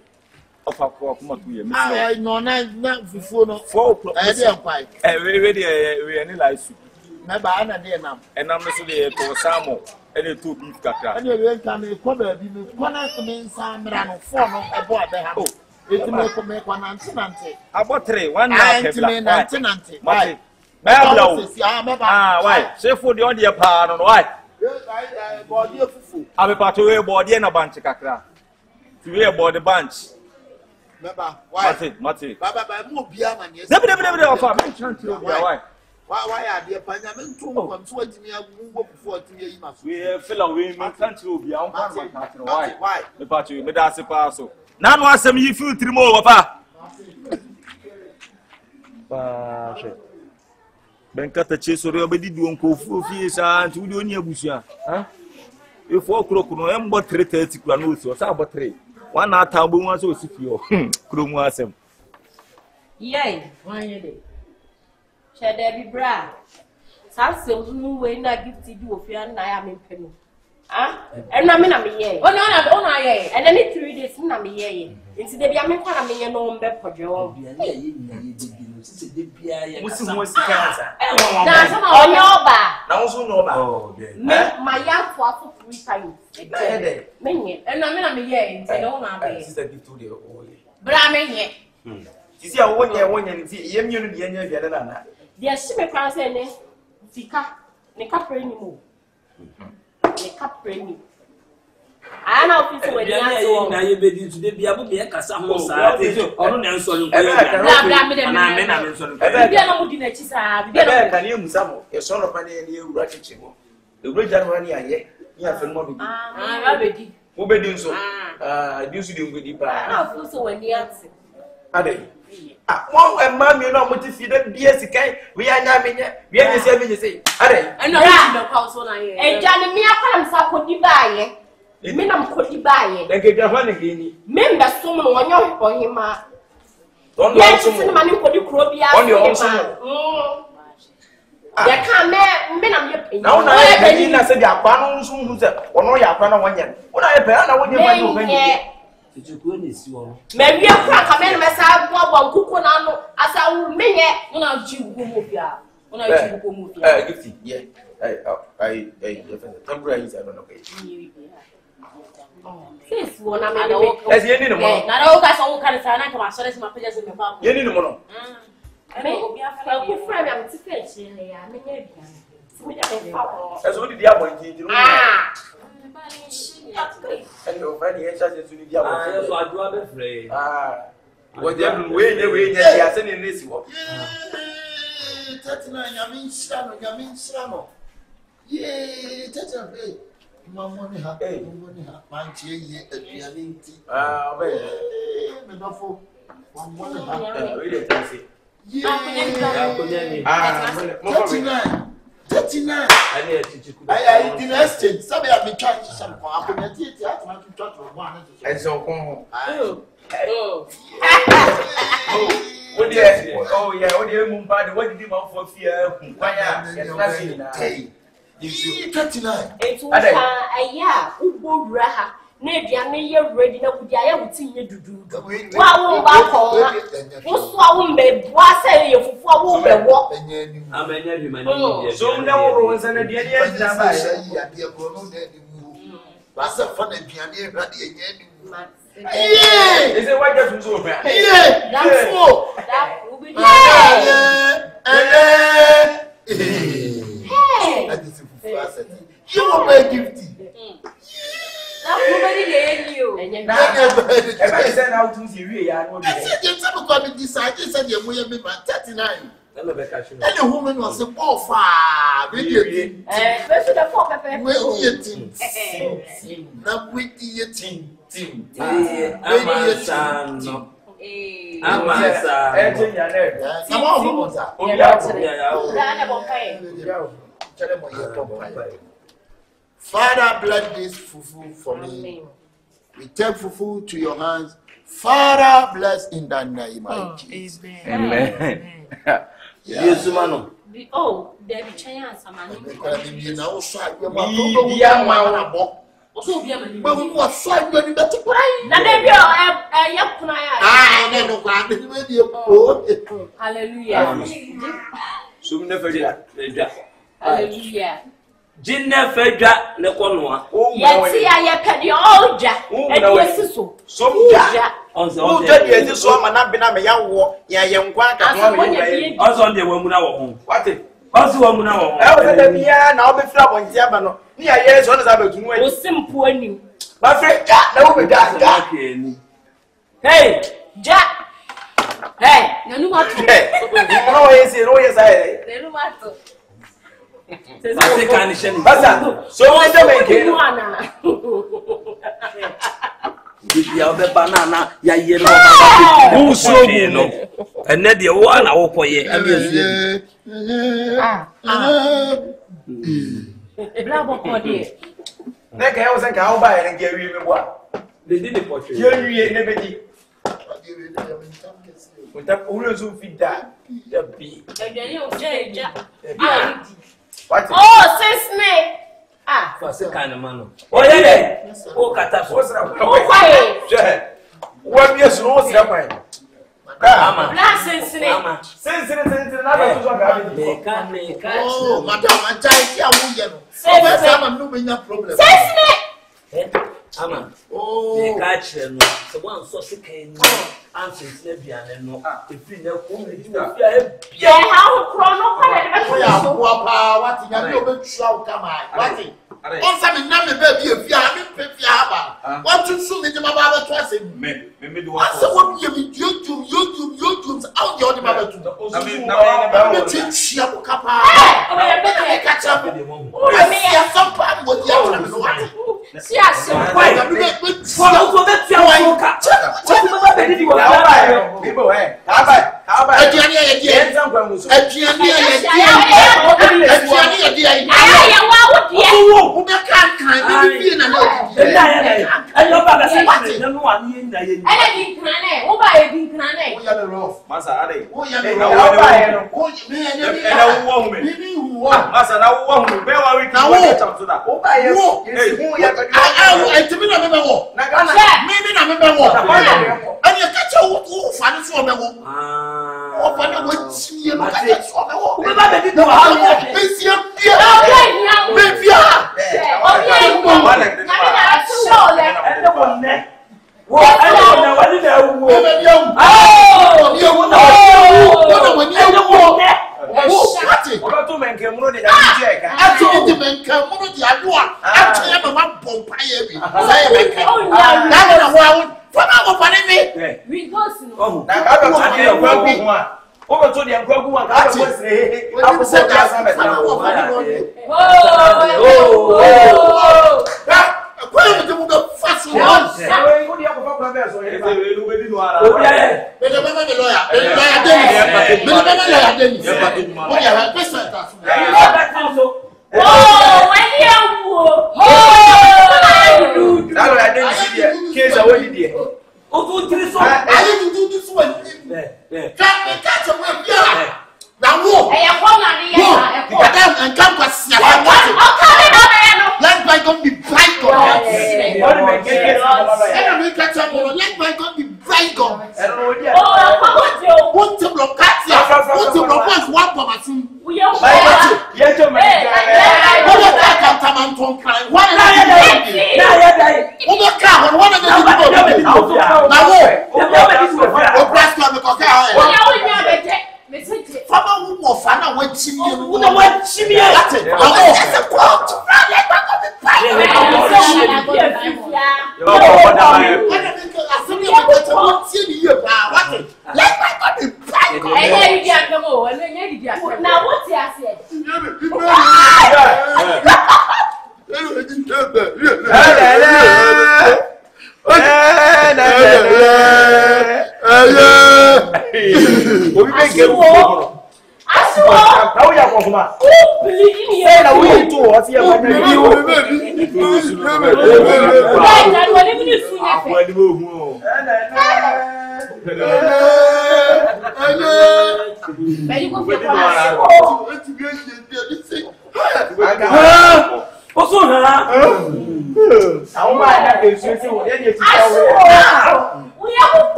ofa ko kuma tu ye mi no na fufuo no 4 o'clock e de enkwai we de we ni like soup me ba na de nam enam no so de to samo ene to beef kakra ene we nka me ko ba bi me ko na so me nsa mra no 4 no e bo abe ha eti me ko nante abotre one na kebla nante why why sefo de ode pa no why body fufu abe pato we body na banch kakra ti we body banch meba why mate baba mo bia ma ne debi ofa me chant you why ade pa nya me ntu ko ntu agimi agbo fufu atimi yi ma so we feel away me chant you bia on pa why me pato me da se pa so na no asem yi filtri mo papa pa she ben kata che sori obedi duon ko fu fie sa nti wudi oni abusua ha e 4 o'clock no em bo 3:30 kura no so sa bo 3 wana atambo nwa so osifio kuro mu asem yey wanye de chede bi bra sa se mu we na gift di ofia na ya me penu ah ena me na me ye ona ye ena ni 3 days na me ye nti de bia me kwa na me ye no mbe podwo musi ho sikanza na sama onyoba na wo nyoba me my ya to aso 3 times menye ena me na me ye nti na ona be sister gift to the bra menye sisi a wonya nti ye mienu de anya bia na na dia shime kwa se ne sika ne kapre ni mo ne kapre ni ana office we dia so na ye be di today bia bo be kasa ho sa ono na nso lu ko ya bra me de me na nso lu bia na mo di na chi sa bia na ka ne musa mo e so no pa ne ne ewura chichi mo ewura january ni aye ni afen mo bi ba be di wo be di nso di nso di ngudi pa ana office we ni ati ade mo emma mi no mo ti fi de bia sikai we anya menye we anya se menye sei ade eno na kwa so na ye e jani mi akwa msa ko di baaye mi na mko di baaye de ke jahwa ne gini mi mbe som no wonyo ohima don ya ti ni mani ko di kro bia ya ka me na me pe na una ye pe na se di akwa no nso hu se ono ya akwa na wonye una ye pe na wonye ma ni obanye Tuchukue ni si wono. Me wie kwa ka me mesa bobo nkuku na no asa wu menye una ji ugo mo bia una ji ugo mo bia gifty yeah I temporary is I don't know okay sis wona me no yes ye ni no mo na na o ka so wo ka sa na ka ma so le ma peja se me ba ye ni no mo no me ku fra me am ti fe chi le ya me nya bia si me ja me fa eso di dia boy ti no and your friend here charge to the so I do have a friend what they do we nya dia se ni nesi wo 39 Yamin Srano. Yea, 39. Mamma, Manchi, Yaminti. Menofo. Yeah, 39. I didn't exchange. Some have been trying to some community. I want to talk to one. And so, oh, yeah. Oh, yeah. What did you want for fear? Why, 39. It's a yeah, Ubo Raha. Maybe I may have ready now with the eye would see you do. Wow, what's wrong, babe? What's a year for 4 women walk? I'm a man. So no rules and the idea is that that's a funny piano. Is it what you're doing? That's all. That will be you will make gifty. Nobody you. And I send out to see you. I said, you never got me decided, said you will be 39. And the woman was a ball far. Really, first of the 4 pepper. Well, eating. Now, we eating. I'm Father, bless this fufu for me. We take fufu to your hands. Father, bless in the name of Jesus. Amen. Yes, man. Oh, there be chance, man. You know, so but we was so good that you cry. Hallelujah. Soon never did. Hallelujah. Jinna Fedra Nekonwa. Yes, I am all Jack. And yes, so Jack. On the so I'm not been a young war. Yeah, young quack. Also on the woman home. What it? Also, woman now. I was at the piano. I'll be flap on Yamano. Yeah, yes, what is about to know? Simple and my friend Jack, no, we got Jack. Hey, Jack. Hey, no, no, what? No, yes, yes, I. So what's the banana, ya yellow, who's so no, and then the one I will pay. That guy was a cowboy and gave you what? They did the portrait. You never did. With that, always who feed that. The bee. Oh, say snake. Ah, what's the kind of man? Oh, yeah. Oh, catastrophe. Oh, quiet. What years was that way? Oh, madam, I oh, they catch them. The one so sick and answers Nebian no. If you know, yeah, how chrono. What in your big show come on? Once I'm in Nami baby, if you have been what to soon in my Baba twice in me. What's the one you YouTube out your Baba to the teach you Kappa. Catch up with the woman. I mean, some part with the other. Yes, why? Over to the uncle one.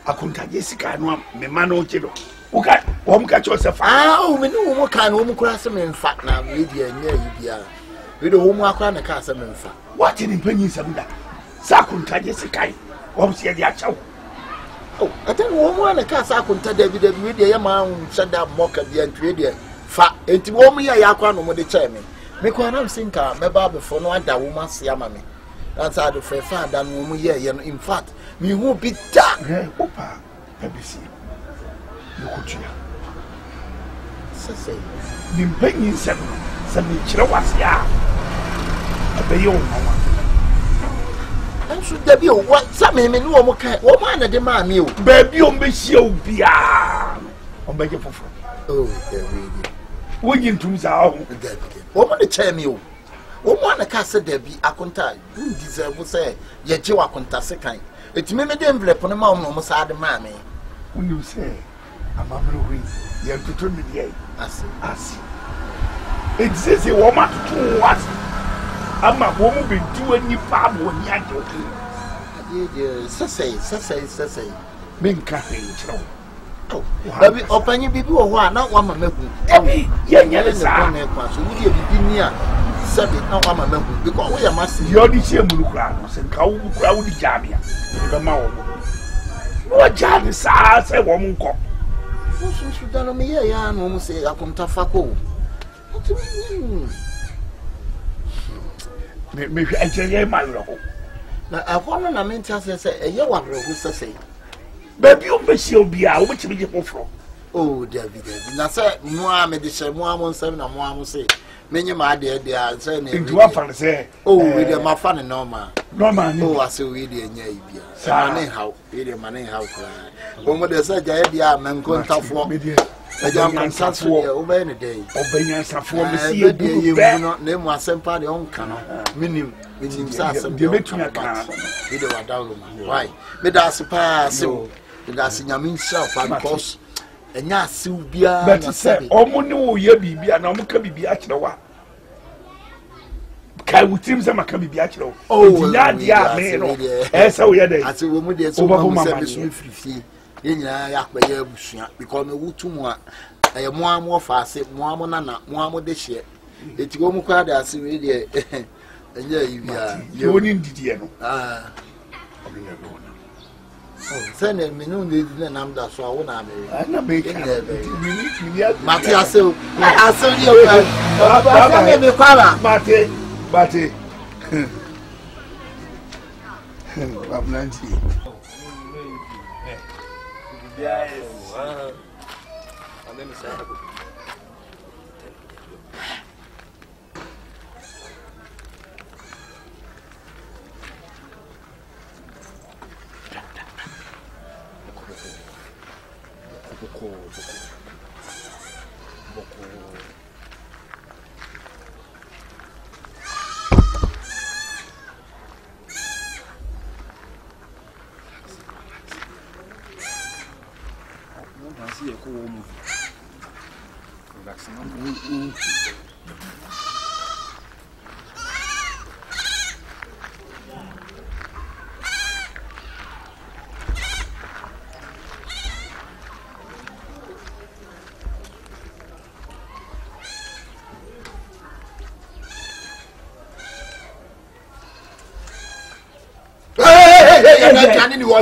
Akunta Jessica no me mano chido. Uka wom ka Joseph. Ah, me no mo kan wom kura se me mfa na we dia nya yibia. We do wom akwa na ka se me mfa. What in panyin samda. Sakunta Jessica. Wom se dia chaw. Oh, atan wom na ka sakunta David we dia ya ma shada moka dia ntwe dia. Fa enti wom ya ya akwa no mo de che me. Me kwa na msinka me ba before no ada wom ase ama me. That's how the fa dan wom ye no in fact me who be that opa BBC lokutua sese nimpanyin sem me kire wase a abeyo mama anso da bi o wa sa me ne wo mo kan wo ma na de ma me o ba bi o be hia o bia o be je fofo oh there we go wo yintum sa ho wo mo de che me o wo mo na ka se da bi akonta you deserve say ye je wa akonta se kan etime me de envelope no ma wo mo sa de ma me wonu say amamro wi ye tutu mi de asi exist wo ma tutu was ama wo mo be du ani pa mo ni ade ye sese me nka he chiro Baby, open bibi wo ho na wa mama hu. Baby, ye nyele sa. Na kwa so wudi bibi ni a sabi na wa mama hu because we am asi. Yo di che mulu kra no se nka wo kra wo di jamia. Be ma wo. Wo jani sa se wo mu nko. Wo su da no me ye ya no mu se akonta fa ko. Me ajeye ma lo. Na afọ na me ntia se eye wa ro hu se. Baby, you be see obia, o be je foforo. Oh, David. Na say mo me de she mo nsem na mo say. Menye ma de say na. Nti wa fan say. Oh, we de ma fan normal. Normal ni. Oh, ase we de nya ibia. Sa na how, we de ma na how kra. O mo de say ja e dia man kontafo. Eja man safo, o be ne dey. O be nya safo me see e du be. Na mo asempa de on kan no. Minim sa asem de betumi aka. We de wa download. Why? Me da super so. That's in your mean self because and ya Sylvia. But say, Omo ye bibi and Omuka bibi actually. Can we team some can be actually? Oh, yeah, man. As how we had it. I said, woman, there's over service with free. yenya yakbeye busua because me wutumu a mo amo fa ase mo amo nana mo amo de hye eti wo mu kwa da ase we de enye yibia ye woni ndidie no sene minu ne nam da so awo na me na me mate ase o ase ye baba me kwara mate Babnanti. Yes.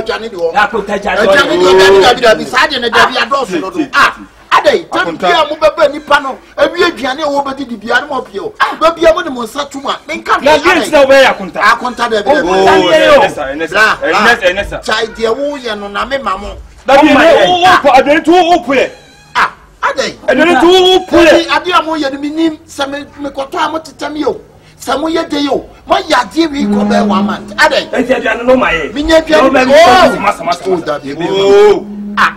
Jani ni wo na ko ta jani Dabi sade na Dabi adoso no adai tambia mo beba nipa no awie aduane wo bedi dibia no mo pio ba bia mo ne mo nsa tuma menka na gate na we akonta Dabi enesa chai de wo ye no na me mamo Dabi wo po adani tu wo po adai adani tu wo po ade amo ye ni nim se me koto amo tetam yo Samu ye de yo, mo ya die wi ko be 1 month. Ade. E ti aduane no maye. Mi nya aduane.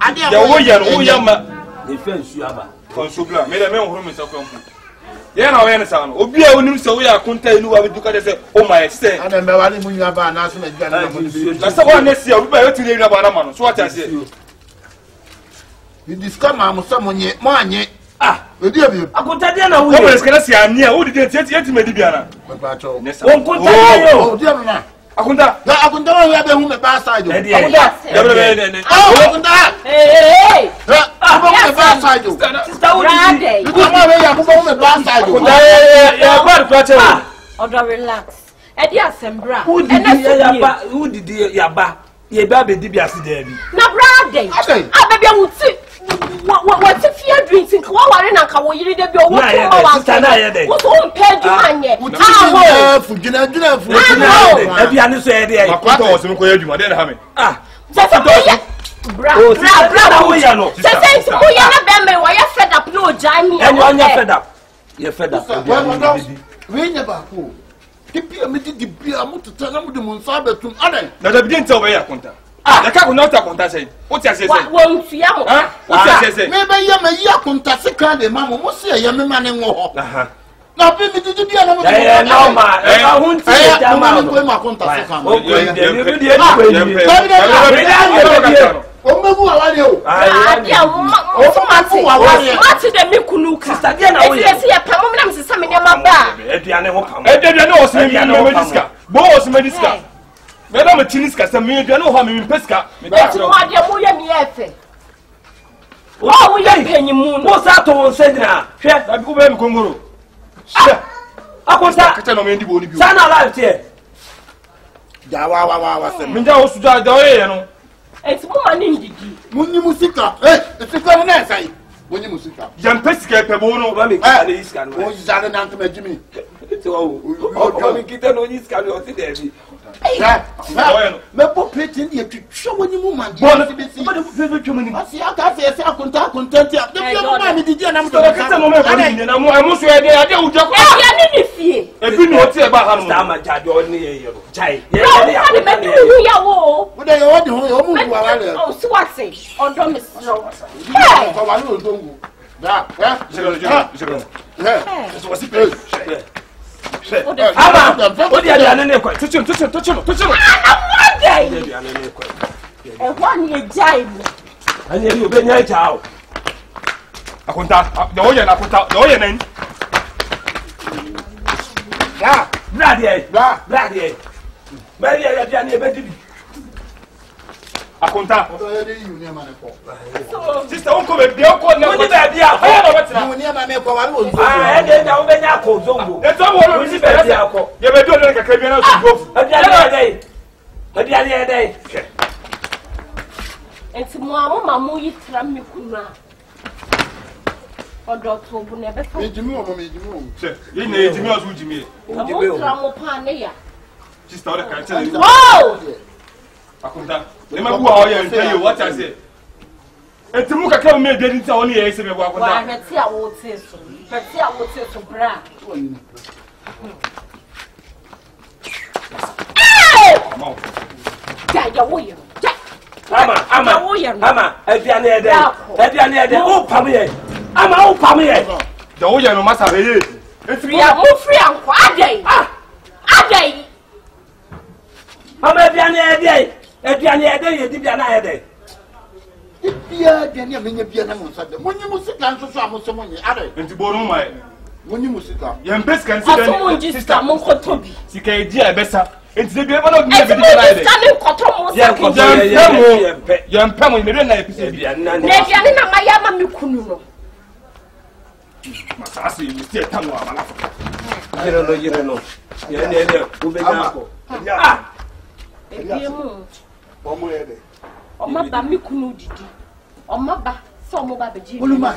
Ade ya wo ye no wo ya ma. E fe nsu aba. Konsu bla, me de me horo me sakwa mpu. Ye na wo ye ne sa no. Obi a wonim se wo ya konta enu wa bi ka se o my say. Ade me wa ni mu nya ba na so na aduane na mo. Na se wo ne se obi ba yoti le ba na ma no. So what I say. You discover am so mo nye, mo anye. Odi abi. Akonta de na wo. Ko be skana si ania, wo di de yeti me di bia na. Won konta de yo. Odi abi na. Akonta. Ya akonta wo ya be hu me ba side. Akonta. Akonta. Hey. Abo me ba side. Sister Udi. You come away ya abo me ba side. Akonta ya ba ru ache wo. Odo relax. E di asembra. Udi di ya ba. Ye ba be di bia si de bi. Na brade. Ababi awuti. What if you drink in Kawari and Kawiri de Bio? What on pay you anye? Ebiane so e dey. Makwata wo se nko adwuma de na ha me. Just a boy. Bra wo ya no. Say mo ya na be me wo ya fed up no jami. And you fed up. You fed up. We never go. Keep me di bia mo to tell am de mo nsa betum. Ade. Na da bidin tell we ya konta. Ya ka ko na ta konta say. What you say? Won tuya mo. What you say? Me be ya me ya konta se kan de mama mo se ya me ma ne ngo ho. Na be mi di bia na mo. Eh no ma. E ka hun ti ja ma. Mo ma konta se kan. O ko di o mebu awale o. Ade a o mati de me kunuka. Sister dia na wo ye. Ese ya pa mo na me se me ne ma ba. Eduane ho kam. Eduane o se me no mediska. Bo o se mediska. Me na me chiniska se me eduane ho me peska. Me ta. Eti mo ade mo ye me efe. Wo ye penyimu. Wo sa to won se nyina. Hwe, da bi ko be me kongoro. Akonta. Kata no me ndi bo ni bi. Sana live tie. Ja wa se. Me ja o su ja ye no. Eti mo ma ni ndidi. Munyi musika. Sika mo na sai. Munyi musika. Jam pesika pe bo no. Ba me kale iska no. O jale na ntama jimi. Eti o mi kita no iska no ti de bi. Me bo plate ndi etwetwe woni mu man. Bo no be si. Bo no be twetwe mu. Asi aka se ese akonta ti. De bi mo ma mi didi na mo. Kata mo me bo ni na mo so e de ade u jako. Ya ni fie. E bi no ti e ba ha no. Ta ma jajo ni ye yo. Chai. Ye ya me du ya wo. Wo de yo de ho yo mu wa wale. Oh, so what say? Ondo me so. Hey. Ko wa ni odongu. Da, Jero. So wasi pe. Ama, o di aduane ne kwa. Tuchum. Aduane ne kwa. E ho ni e jai mu. Ani ri obenya jao. Akonta, de o ye na akonta, de o ye nan. Bra de. Mari ya aduane e be dibi. Akonta. Sister, won't come be o ko na ko ba dia. Ayo na betina. Mo ni ma me ko wa wo nso. Ah, e de da wo be nya ko zongo. E to wo lo ni be dia ko. Ye be do le kakra bi na so go. Adiale e dai. Enti mo amo mamu yi tra me kunwa. Odo to bu na be fa. Ejimi o mo ejimi o. Se, ye na ejimi o so ejimi. Ejimi o. Tra mo pa ne ya. Sister, o de kan tell you. Oh! Akonta. Le ma bu a o ye ntai o what I say. Enti mu kakra me de nti a woni ye se me bu akonta. Wa hweti a wo te so. Hweti a wo te so bra. Mama. Ja ya wo ye. Ama, Ediane Ede, oh, Pammy, Ama, oh, Pammy, the old no matter. We are more free and quiet. Ade. Ama Ediane Ede, Diana Ede. Bia Daniel Minya Biana Musada. When you must dance to some someone, Ada, and to borrow my when you must go. Young best can see someone just come on Kotobi. Sika dear better. It's the ever not never standing Kotomo. Young Pammy, maybe an episode. Neviana Mayama Mikuno. Masasi, you still come on. I don't know. Omaba Mikunu didi. Omaba so mo ba beji. Oluma.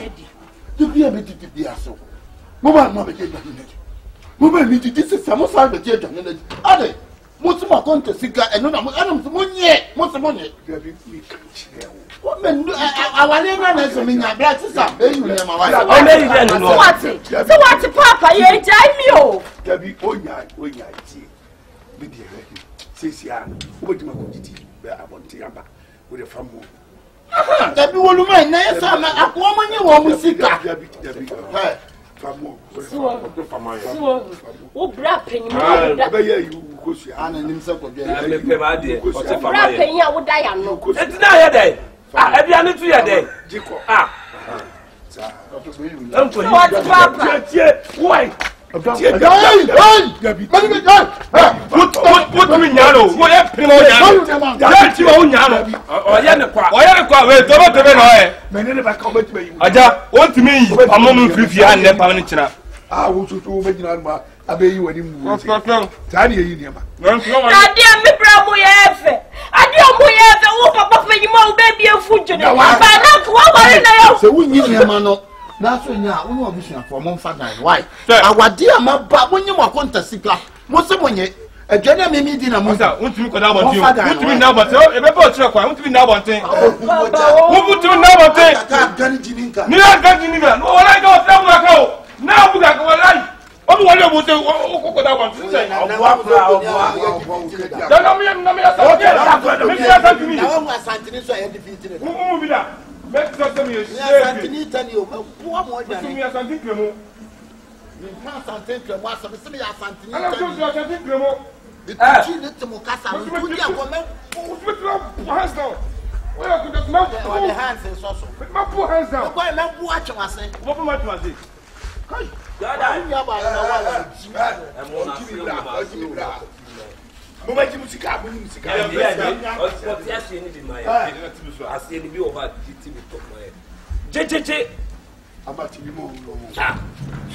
You be a bit to be so. Moba no be get done. Moba me didi se samo sa be get done. Ade. Mo ti ma kon te sika eno na mo nye. Mo se mo nye. What men awale na so me nya bra ti sa be yu nya ma wa. O me ide no. So what papa ye jai mi o. Gabi onya ti. Be dey ready. Sisia, wo di ma ko didi. Be abonti aba. With the family. Gabi woluma na yesa na akwa manye wo musika. Gabi. Hey, family. So, o bra penyi mo. Be ya you go see. Ana nim se ko dwe. Me pe ma de. O se family. Bra penyi a wo da ya no. Enti na ye dey. Ah, Ediane tu ye dey. Jiko. Ah. Sa. What papa? Why? Put me nyalo. Wo ye primo nyalo. Ya ti wo nyalo. Oye ne kwa. We to be no e. Me ne ba ka o betime yi. Aja, won ti mi amom mfrifi an ne pam ne kina. Ah, wo so to be nyina ma abeyi wani mu. Ta ne yi ne ma. Ade mi bra mo ye fe. Ade mo ye fe wo papa fe nyima wo be bia fujo ne. Ba na ko wari na yo. Se wunyi ne ma no. Na so nya wonu obisua for mo mfa dan why awade amaba wonyi mo akonta sika mo se monye adwane memi di na mo sa wontumi koda bonten wontumi na bonten e be ba otire kwa wontumi na bonten wontumi na bonten ka gani jininka ni na gani jininka no wala ga otire mo ka o na buga ka wala o mo wale mo se o koda bonten se da na mi sa ke mi ya sa tumi na wo asantini so e defeat mo bi da make sure me you asantini tani o bo mo dane mi asantini kremo mi asantini kremo asabe se mi asantini ana so so asantini kremo ti ne temo kasa mo tu dia ko me o tu tra hands down o ya ku just ma o the hands so ma put hands down ko me bu atwase mo put my atwase kai dada ya ba na wala mo ba ji musika mo ni musika o ti ase ni di mai ase ni bi o ba ti mi to mo e jejeje abati bi mo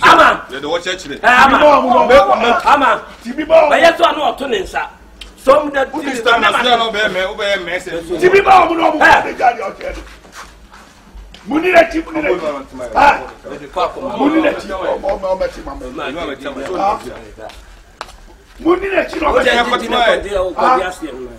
ama le do wo chechire ama ti bi bo ba yeso anu oto ne nsa so mu da ti stand na stand no be me o be me se ti bi bo mo no mo de jari o ke muni na ti ah muni na ti o ma ti mama muni na ti no o je ti na ko de o ko bi ase no